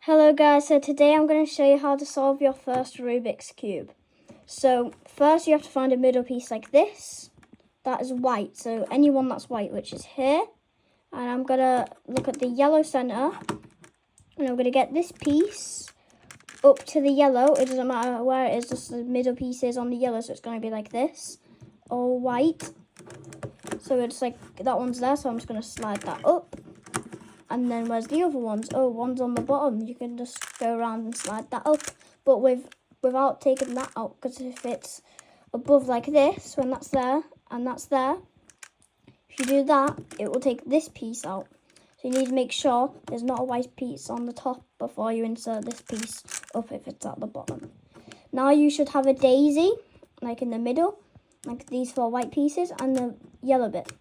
Hello guys, so today I'm going to show you how to solve your first Rubik's Cube. So first you have to find a middle piece like this. That is white, so anyone that's white, which is here. And I'm going to look at the yellow center. And I'm going to get this piece up to the yellow. It doesn't matter where it is, just the middle piece is on the yellow, so it's going to be like this. All white. So it's like, that one's there, so I'm just going to slide that up. And then where's the other ones? Oh, one's on the bottom. You can just go around and slide that up. But without taking that out, because if it's above like this, when that's there and that's there, if you do that, it will take this piece out. So you need to make sure there's not a white piece on the top before you insert this piece up if it's at the bottom. Now you should have a daisy, like in the middle, like these 4 white pieces and the yellow bit.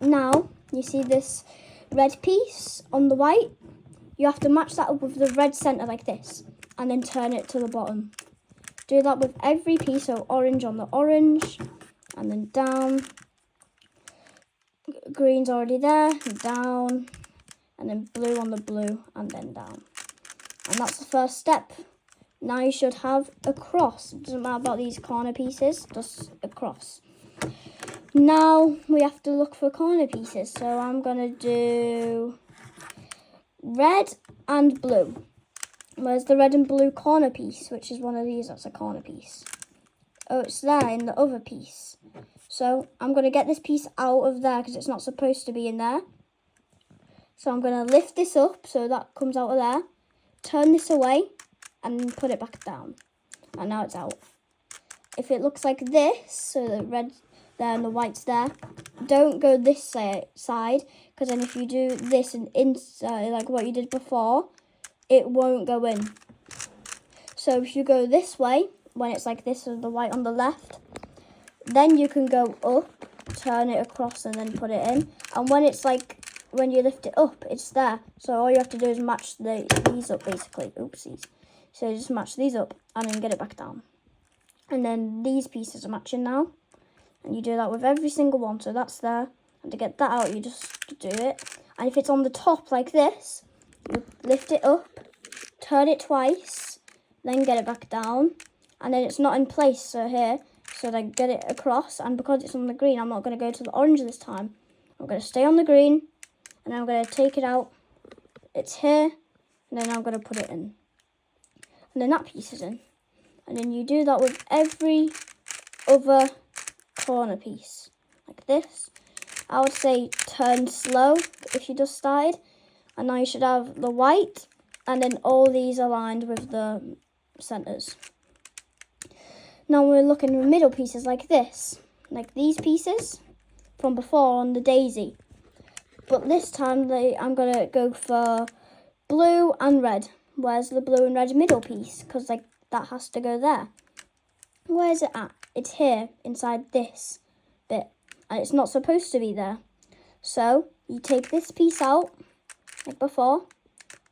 Now, you see this red piece on the white, you have to match that up with the red center like this and then turn it to the bottom. Do that with every piece, so orange on the orange and then down, green's already there, and down, and then blue on the blue and then down. And that's the first step. Now you should have a cross. It doesn't matter about these corner pieces, just a cross. Now we have to look for corner pieces, so I'm going to do red and blue. Where's the red and blue corner piece, which is one of these? That's a corner piece. Oh, it's there in the other piece. So I'm going to get this piece out of there because it's not supposed to be in there. So I'm going to lift this up so that comes out of there, turn this away and put it back down. And now it's out. If it looks like this, so the red there and the white's there, don't go this side, because then if you do this and insert like what you did before, it won't go in. So if you go this way, when it's like this with the white on the left, then you can go up, turn it across and then put it in. And when it's like, when you lift it up, it's there. So all you have to do is match these up basically. Oopsies. So just match these up and then get it back down. And then these pieces are matching now. And you do that with every single one. So that's there. And to get that out, you just do it. And if it's on the top like this, you lift it up, turn it twice, then get it back down. And then it's not in place, so here. So then get it across. And because it's on the green, I'm not going to go to the orange this time. I'm going to stay on the green. And then I'm going to take it out. It's here. And then I'm going to put it in. And then that piece is in. And then you do that with every other corner piece, like this. I would say turn slow if you just started. And now you should have the white and then all these aligned with the centers. Now we're looking at middle pieces like this, like these pieces from before on the daisy. But this time I'm going to go for blue and red. Where's the blue and red middle piece? Because like that has to go there. Where's it at? It's here inside this bit. And it's not supposed to be there. So you take this piece out like before.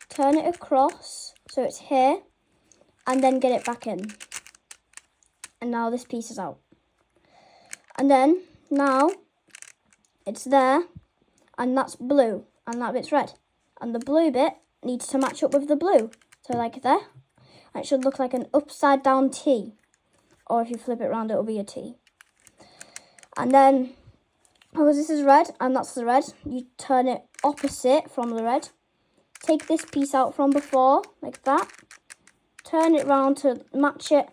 Turn it across so it's here. And then get it back in. And now this piece is out. And then now it's there. And that's blue. And that bit's red. And the blue bit needs to match up with the blue. So like there. And it should look like an upside down T. Or if you flip it around, it'll be a T. And then, because this is red and that's the red, you turn it opposite from the red. Take this piece out from before, like that. Turn it round to match it.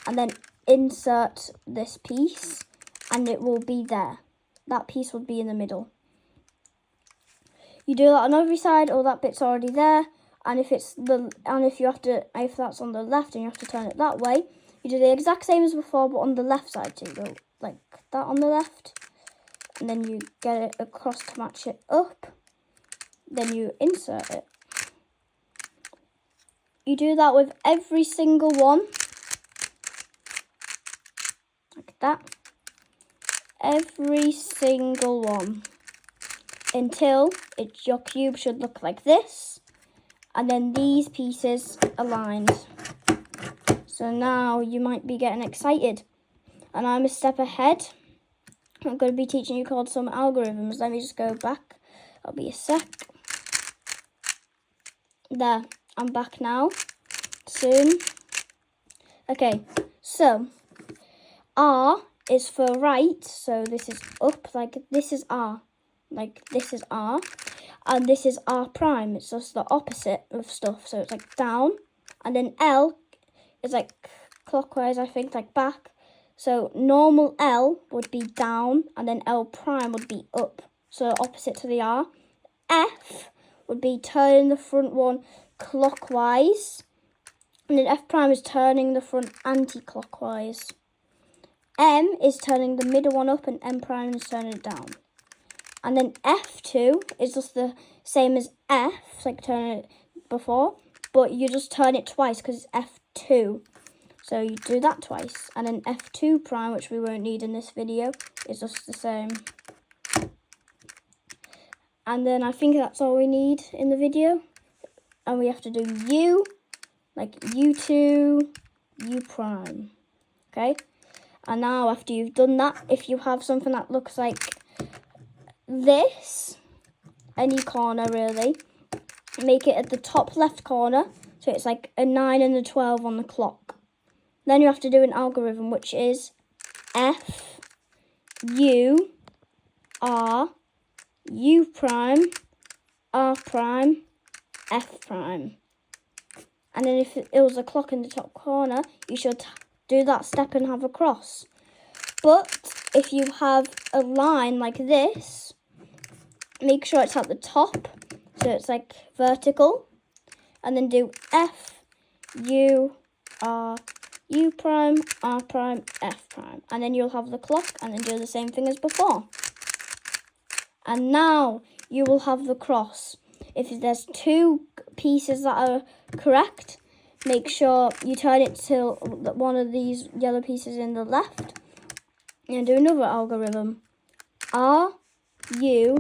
And then insert this piece. And it will be there. That piece will be in the middle. You do that on every side, or that bit's already there. And if it's if that's on the left and you have to turn it that way, you do the exact same as before, but on the left side. So you go like that on the left, and then you get it across to match it up. Then you insert it. You do that with every single one, like that. Every single one. Until your cube should look like this. And then these pieces aligned. So now you might be getting excited. And I'm a step ahead. I'm going to be teaching you called some algorithms. Let me just go back. I'll be a sec. There, I'm back now. Soon. Okay, so R is for right, so this is up, like this is R. Like this is R. And this is R prime. It's just the opposite of stuff. So it's like down. And then L is like clockwise, I think, like back. So normal L would be down, and then L prime would be up. So opposite to the R. F would be turning the front one clockwise. And then F prime is turning the front anti-clockwise. M is turning the middle one up, and M prime is turning it down. And then F2 is just the same as F, like turning it before, but you just turn it twice because it's F2. So you do that twice. And then F2 prime, which we won't need in this video, is just the same. And then I think that's all we need in the video. And we have to do U, like U2, U prime. Okay? And now after you've done that, if you have something that looks like this, any corner really, make it at the top left corner, so it's like a 9 and a 12 on the clock. Then you have to do an algorithm, which is F, U, R, U prime, R prime, F prime. And then if it was a clock in the top corner, you should do that step and have a cross. But if you have a line like this, make sure it's at the top, so it's like vertical. And then do F, U, R, U prime, R prime, F prime. And then you'll have the clock, and then do the same thing as before. And now you will have the cross. If there's two pieces that are correct, make sure you turn it till one of these yellow pieces in the left. And do another algorithm. R, U,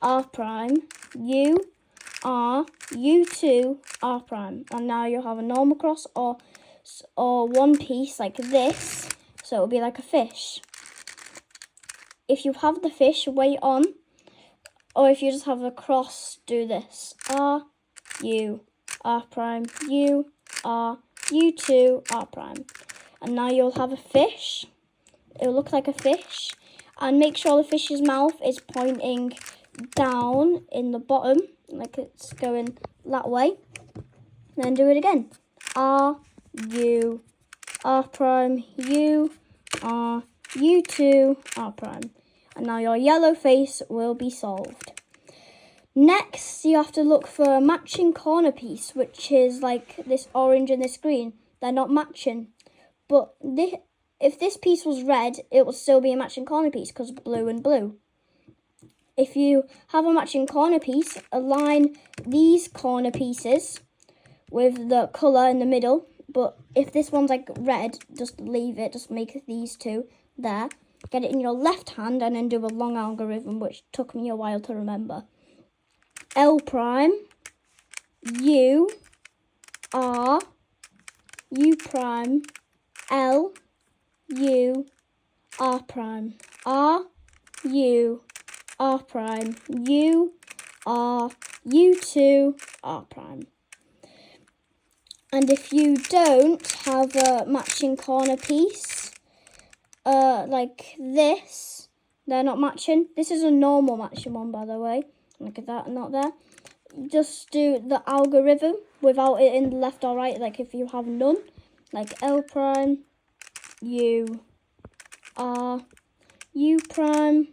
R prime, U, R, U2, R prime. And now you'll have a normal cross or one piece like this. So it'll be like a fish. If you have the fish, wait on. Or if you just have a cross, do this. R, U, R prime, U, R, U2, R prime. And now you'll have a fish. It'll look like a fish. And make sure the fish's mouth is pointing down in the bottom, like it's going that way. And then do it again. R, U, R prime, U, R, U2, R prime. And now your yellow face will be solved. Next, you have to look for a matching corner piece, which is like this orange and this green. They're not matching. But if this piece was red, it will still be a matching corner piece because blue and blue. If you have a matching corner piece, align these corner pieces with the colour in the middle. But if this one's like red, just leave it. Just make these two there. Get it in your left hand and then do a long algorithm, which took me a while to remember. L prime, U, R, U prime, L, U, R prime, R, U, R prime, U, R, U2, R prime. And if you don't have a matching corner piece, like this, they're not matching. This is a normal matching one, by the way. Look at that, not there. Just do the algorithm without it in the left or right, like if you have none. Like L prime, U, R, U prime,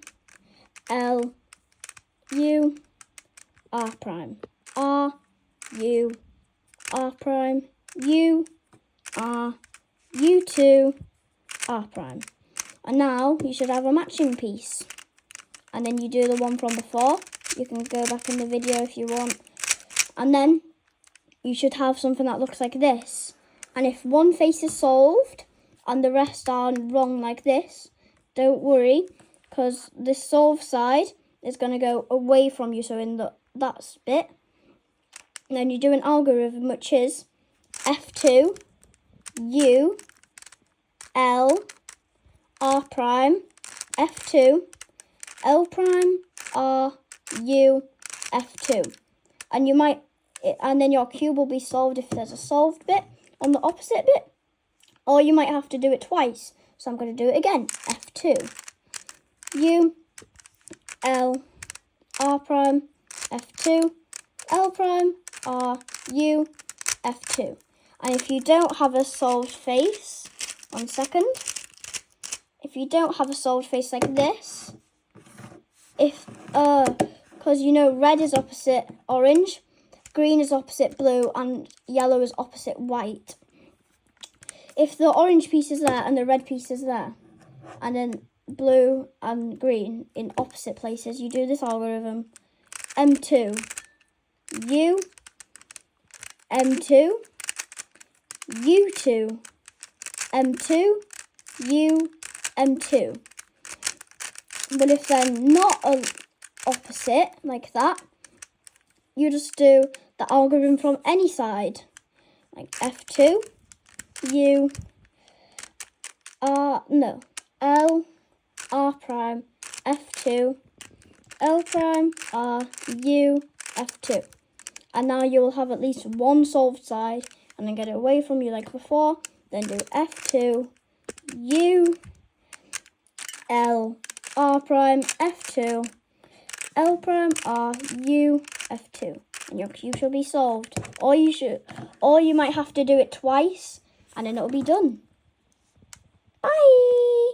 L, U, R prime, R, U, R prime, U, R, U2, R prime. And now you should have a matching piece. And then you do the one from before. You can go back in the video if you want. And then you should have something that looks like this. And if one face is solved and the rest are wrong like this, don't worry, because this solved side is going to go away from you, so in that bit. And then you do an algorithm, which is F2, U, L, R prime, F2, L prime, R, U, F2. And you might and then your cube will be solved if there's a solved bit on the opposite bit. Or you might have to do it twice. So I'm going to do it again. F2. U, L, R prime, F2, L prime, R, U, F2. And if you don't have a solved face, 1 second. If you don't have a solved face like this, because you know red is opposite orange, green is opposite blue, and yellow is opposite white. If the orange piece is there and the red piece is there, and then blue and green in opposite places, you do this algorithm. M2, U, M2, U2, M2, U, M2. But if they're not opposite, like that, you just do the algorithm from any side. Like F2, U, L, R prime, F2, L prime, R, U, F2. And now you will have at least one solved side, and then get it away from you like before. Then do F2, U, L, R prime, F2, L prime, R, U, F2. And your cube shall be solved. Or you might have to do it twice, and then it'll be done. Bye!